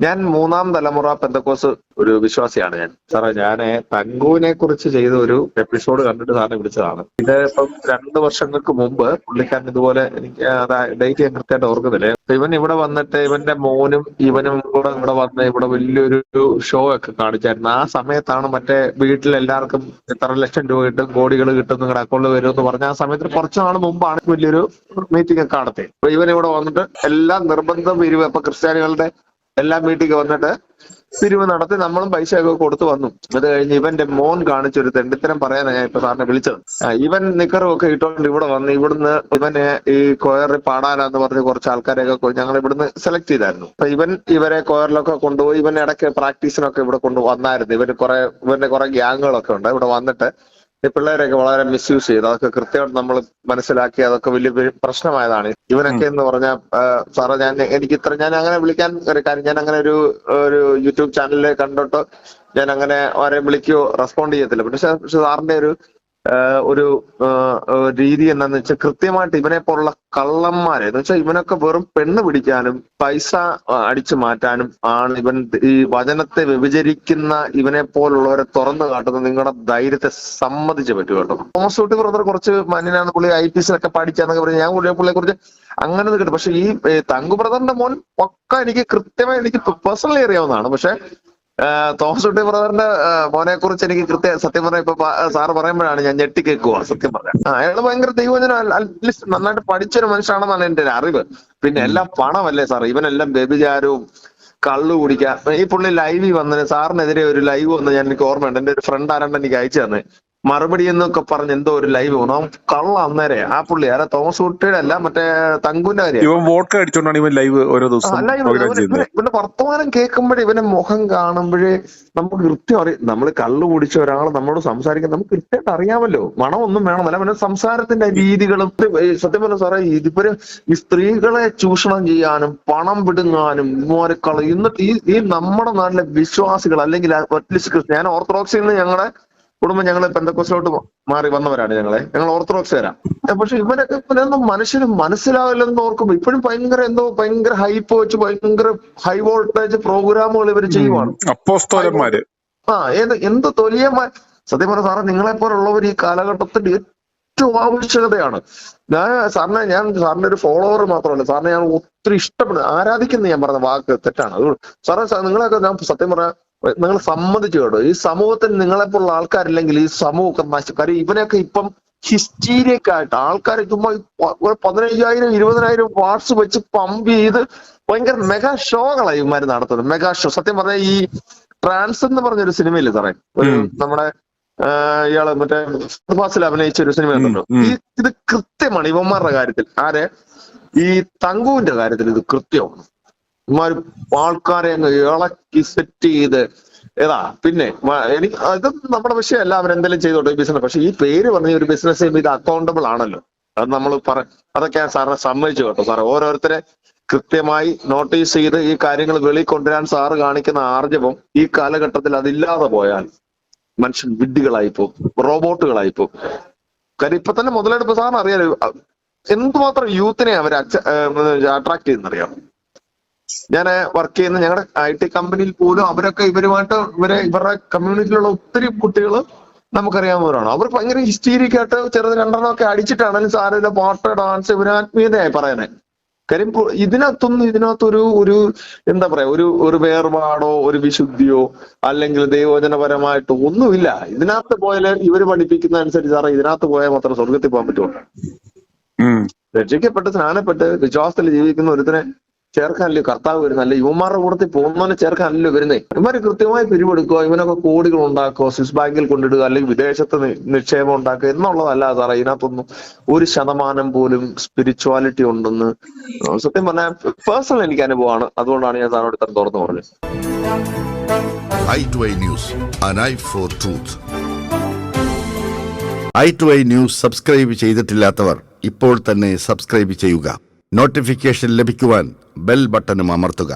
ഞാൻ മൂന്നാം തലമുറ പെന്തക്കോസ് ഒരു വിശ്വാസിയാണ് ഞാൻ. സാറേ, ഞാൻ തങ്കുവിനെ കുറിച്ച് ചെയ്ത ഒരു എപ്പിസോഡ് കണ്ടിട്ട് സാറിനെ വിളിച്ചതാണ്. ഇത് ഇപ്പം 2 വർഷങ്ങൾക്ക് മുമ്പ് പുള്ളിക്കാരൻ ഇതുപോലെ, എനിക്ക് ഡേറ്റ് ഞാൻ കൃത്യമായിട്ട് ഓർക്കുന്നില്ല. ഇവൻ ഇവിടെ വന്നിട്ട് ഇവന്റെ മോനും ഇവനും കൂടെ ഇവിടെ വന്ന് ഇവിടെ വലിയൊരു ഷോ ഒക്കെ കാണിച്ചായിരുന്നു. ആ സമയത്താണ് മറ്റേ വീട്ടിലെല്ലാവർക്കും എത്ര ലക്ഷം രൂപ കിട്ടും, കോടികൾ കിട്ടും, നിങ്ങളുടെ അക്കൗണ്ടിൽ വരും എന്ന് പറഞ്ഞ ആ സമയത്ത് കുറച്ചു നാൾ മുമ്പാണ് വലിയൊരു മീറ്റിംഗ് ഒക്കെ നടത്തി. അപ്പൊ ഇവൻ ഇവിടെ വന്നിട്ട് എല്ലാം നിർബന്ധം പിരിവ്, അപ്പൊ ക്രിസ്ത്യാനികളുടെ എല്ലാ മീറ്റിംഗ് വന്നിട്ട് പിരിവ് നടത്തി നമ്മളും പൈസയൊക്കെ കൊടുത്തു വന്നു. അത് കഴിഞ്ഞ് ഇവന്റെ മോൻ കാണിച്ചൊരു തെണ്ടിത്തരം പറയാനാണ് ഞാൻ ഇപ്പൊ സാറിനെ വിളിച്ചത്. ഇവൻ നിക്കറും ഒക്കെ ഇട്ടോണ്ട് ഇവിടെ വന്ന് ഇവിടുന്ന് ഇവനെ ഈ കൊയറിൽ പാടാനാന്ന് പറഞ്ഞ് കുറച്ച് ആൾക്കാരെയൊക്കെ ഞങ്ങൾ ഇവിടുന്ന് സെലക്ട് ചെയ്തായിരുന്നു. അപ്പൊ ഇവരെ കൊയറിലൊക്കെ കൊണ്ടുപോയി ഇവൻ ഇടയ്ക്ക് പ്രാക്ടീസിനൊക്കെ ഇവിടെ കൊണ്ടുവന്നായിരുന്നു. ഇവന്റെ കുറെ ഗ്യാങ്ങുകളൊക്കെ ഉണ്ട് ഇവിടെ വന്നിട്ട്. ഈ പിള്ളേരെയൊക്കെ വളരെ മിസ്യൂസ് ചെയ്തു. അതൊക്കെ കൃത്യമായിട്ട് നമ്മൾ മനസ്സിലാക്കി അതൊക്കെ വലിയ പ്രശ്നമായതാണ്. ഇവനൊക്കെ എന്ന് പറഞ്ഞാൽ സാറേ, ഞാൻ അങ്ങനെ വിളിക്കാൻ ഒരു കാര്യം, ഞാൻ അങ്ങനെ ഒരു യൂട്യൂബ് ചാനലിൽ കണ്ടിട്ട് ഞാൻ അങ്ങനെ ആരെ വിളിക്കുകയോ റെസ്പോണ്ട് ചെയ്യത്തില്ല. പക്ഷെ സാറിന്റെ ഒരു രീതി എന്താന്ന് വെച്ചാൽ കൃത്യമായിട്ട് ഇവനെ പോലുള്ള കള്ളന്മാരെ എന്ന് വെച്ചാൽ ഇവനൊക്കെ വെറും പെണ്ണ് പിടിക്കാനും പൈസ അടിച്ചു മാറ്റാനും ആണ് ഇവൻ ഈ വചനത്തെ വ്യഭിചരിക്കുന്ന ഇവനെ പോലുള്ളവരെ തുറന്നു കാട്ടുന്ന നിങ്ങളുടെ ധൈര്യത്തെ സമ്മതിച്ചു പറ്റൂ കേട്ടോ. തോമസ് കുട്ടി ബ്രദർ കുറച്ച് മാന്യനാണ്, പുള്ളി IPS പഠിച്ചാന്നൊക്കെ പറഞ്ഞു. ഞാൻ പുള്ളിയെ കുറിച്ച് അങ്ങനെ കേട്ടു. പക്ഷെ ഈ തങ്കു ബ്രദറിന്റെ മോൻ ഒക്കെ എനിക്ക് കൃത്യമായി എനിക്ക് പേഴ്സണലി അറിയാവുന്നതാണ്. പക്ഷെ തോമസ് കുട്ടി ബ്രദറിന്റെ മോനെ കുറിച്ച് എനിക്ക് സത്യം പറഞ്ഞ ഇപ്പൊ സാറ് പറയുമ്പോഴാണ് ഞാൻ ഞെട്ടിക്കേക്കുക സത്യം പറഞ്ഞ. അയാള് ഭയങ്കര ദൈവജനം, അറ്റ്ലീസ്റ്റ് നന്നായിട്ട് പഠിച്ചൊരു മനുഷ്യനാണെന്നാണ് എന്റെ ഒരു അറിവ്. പിന്നെ എല്ലാം പണമല്ലേ സാർ, ഇവനെല്ലാം വ്യഭിചാരവും കള്ളു കുടിക്കുക. ഈ പുള്ളി ലൈവിൽ വന്നതിന് സാറിനെതിരെ ഒരു ലൈവ് വന്ന് എനിക്ക് ഓർമ്മയുണ്ട്. എന്റെ ഒരു ഫ്രണ്ട് ആരാണ്ട് എനിക്ക് അയച്ചു തന്നെ മറുപടി എന്നൊക്കെ പറഞ്ഞ് എന്തോ ഒരു ലൈവ് വന്നു. കള്ള അന്നേരെ ആ പുള്ളി ആരാ, തോമസ് കുട്ടിയുടെ അല്ല മറ്റേ തങ്കുവിന്റെ കാര്യം. ഇവന്റെ വർത്തമാനം കേൾക്കുമ്പോഴേ ഇവന്റെ മുഖം കാണുമ്പോഴേ നമുക്ക് കൃത്യം അറിയാം. നമ്മൾ കള്ളു കുടിച്ച ഒരാൾ നമ്മളോട് സംസാരിക്കാൻ നമുക്ക് കൃത്യമായിട്ട് അറിയാമല്ലോ. മണമൊന്നും വേണമെന്നല്ല, അവന്റെ സംസാരത്തിന്റെ രീതികളും. സത്യം പറഞ്ഞ സാറേ, ഇതുവരെ ഈ സ്ത്രീകളെ ചൂഷണം ചെയ്യാനും പണം വിടുങ്ങാനും എന്നിട്ട് ഈ നമ്മുടെ നാട്ടിലെ വിശ്വാസികൾ അല്ലെങ്കിൽ അറ്റ്ലീസ്റ്റ് ഞാൻ ഓർത്തഡോക്സിൽ നിന്ന് ഞങ്ങളുടെ കുടുംബം ഞങ്ങൾ പെന്തക്കോസ്തിലോട്ട് മാറി വന്നവരാണ്. ഞങ്ങൾ ഓർത്തഡോക്സുകാരാ. പക്ഷെ ഇവനൊക്കെ ഇവനൊന്നും മനുഷ്യന് മനസ്സിലാവില്ലെന്ന് ഓർക്കുമ്പോ ഇപ്പോഴും ഭയങ്കര ഹൈപ്പ് വെച്ച് ഭയങ്കര ഹൈ വോൾട്ടേജ് പ്രോഗ്രാമുകൾ ഇവർ ചെയ്യുവാണ്. എന്ത് തൊലിയന്മാർ. സത്യം പറഞ്ഞ സാറേ, നിങ്ങളെപ്പോലുള്ളവർ ഈ കാലഘട്ടത്തിന്റെ ഏറ്റവും ആവശ്യകതയാണ്. ഞാൻ സാറിന്റെ ഒരു ഫോളോവർ മാത്രമല്ല, സാറിനെ ഞാൻ ഒത്തിരി ഇഷ്ടപ്പെടുന്നു, ആരാധിക്കുന്ന. ഞാൻ പറഞ്ഞ വാക്ക് തെറ്റാണ്. അതുകൊണ്ട് സാറേ, നിങ്ങളൊക്കെ ഞാൻ സത്യം പറഞ്ഞ നിങ്ങൾ സമ്മതിച്ചു കേട്ടോ. ഈ സമൂഹത്തിൽ നിങ്ങളെപ്പോലുള്ള ആൾക്കാരില്ലെങ്കിൽ ഈ സമൂഹമൊക്കെ നശിച്ചു. കാര്യം ഇവനൊക്കെ ഇപ്പം ഹിസ്റ്റീരിയക്കായിട്ട് ആൾക്കാർ ചുമ്മാ 15,000 20,000 വാട്സ് വെച്ച് പമ്പ് ചെയ്ത് ഭയങ്കര മെഗാ ഷോകളായി ഇവന്മാര് നടത്തുന്നത്. Mega show. സത്യം പറഞ്ഞാൽ ഈ ട്രാൻസ് എന്ന് പറഞ്ഞൊരു സിനിമയില് സാറേ, ഒരു നമ്മുടെ ഇയാള് മറ്റേ ഫാസിൽ അഭിനയിച്ച ഒരു സിനിമ ഉണ്ടല്ലോ. ഇത് കൃത്യമാണ് ഇവന്മാരുടെ കാര്യത്തിൽ. ഈ തങ്കുവിന്റെ കാര്യത്തിൽ ഇത് കൃത്യമാണ്. ഇമാര് ആൾക്കാരെ അങ്ങ് ഇളക്കി സെറ്റ് ചെയ്ത് പിന്നെ എനിക്ക് ഇത് നമ്മുടെ വിഷയമല്ല, അവരെന്തെങ്കിലും ചെയ്തോട്ടെ ബിസിനസ്. പക്ഷെ ഈ പേര് പറഞ്ഞ ഒരു ബിസിനസ് ചെയ്യുമ്പോൾ ഇത് അക്കൗണ്ടബിൾ ആണല്ലോ. അത് നമ്മൾ അതൊക്കെ സാറിനെ സമ്മതിച്ചു കേട്ടോ. സാറ് ഓരോരുത്തരെ കൃത്യമായി നോട്ടീസ് ചെയ്ത് ഈ കാര്യങ്ങൾ വെളിയിൽ കൊണ്ടുവരാൻ സാറ് കാണിക്കുന്ന ആർജവം ഈ കാലഘട്ടത്തിൽ അതില്ലാതെ പോയാൽ മനുഷ്യൻ വിഡ്ഢികളായിപ്പോവും, റോബോട്ടുകളായിപ്പോവും. കാര്യം ഇപ്പൊ തന്നെ മുതലെടുപ്പ് സാറിന് അറിയാലോ എന്തുമാത്രം യൂത്തിനെ അവർ അട്രാക്ട് ചെയ്യുന്നറിയാം. ഞാൻ വർക്ക് ചെയ്യുന്ന ഞങ്ങളുടെ IT കമ്പനിയിൽ പോലും അവരൊക്കെ ഇവരുടെ കമ്മ്യൂണിറ്റിയിലുള്ള ഒത്തിരി കുട്ടികൾ നമുക്കറിയാവുന്നവരാണ്. അവർ ഭയങ്കര ഹിസ്റ്റീരിക്കായിട്ട് ചെറുത് 2 അടിച്ചിട്ടാണെങ്കിലും സാറിന്റെ പാട്ട് ഡാൻസ് ഇവര് ആത്മീയതയായി പറയാനേ. കാര്യം ഇതിനകത്തൊരു എന്താ പറയാ, ഒരു വേർപാടോ ഒരു വിശുദ്ധിയോ അല്ലെങ്കിൽ ദൈവവചനപരമായിട്ടോ ഒന്നുമില്ല. ഇതിനകത്ത് പോയാൽ ഇവര് പഠിപ്പിക്കുന്ന അനുസരിച്ച് സാറേ, ഇതിനകത്ത് പോയാൽ മാത്രം സ്വർഗത്തിൽ പോകാൻ പറ്റുമോ? രക്ഷിക്കപ്പെട്ട് സ്നാനപ്പെട്ട് വിശ്വാസത്തിൽ ജീവിക്കുന്ന ഒരുത്തിനെ ചേർക്കാനല്ലോ കർത്താവ് വരുന്നത്, അല്ലെ യുവമാരുടെ കൂടത്തിൽ പോകുന്നവനെ ചേർക്കാനല്ലോ വരുന്നേ. ഇവര് കൃത്യമായി പിരിവെടുക്കുക, ഇവനൊക്കെ കോടികൾ ഉണ്ടാക്കുക, സ്വിസ് ബാങ്കിൽ കൊണ്ടിടുക, അല്ലെങ്കിൽ വിദേശത്ത് നിക്ഷേപം ഉണ്ടാക്കുക എന്നുള്ളതല്ല സാറേ. ഇതിനകത്തൊന്നും 1% പോലും സ്പിരിച്വാലിറ്റി ഉണ്ടെന്ന് സത്യം പറഞ്ഞാൽ പേഴ്സണൽ എനിക്ക് അനുഭവമാണ്. അതുകൊണ്ടാണ് ഞാൻ സാറിനോട് ഇത്ര തുറന്നു പറഞ്ഞത്. i2i News, an eye for truth. i2i News subscribe ചെയ്തിട്ടില്ലാത്തവർ ഇപ്പോൾ തന്നെ സബ്സ്ക്രൈബ് ചെയ്യുക. നോട്ടിഫിക്കേഷൻ ലഭിക്കുവാൻ ബെൽ ബട്ടണും അമർത്തുക.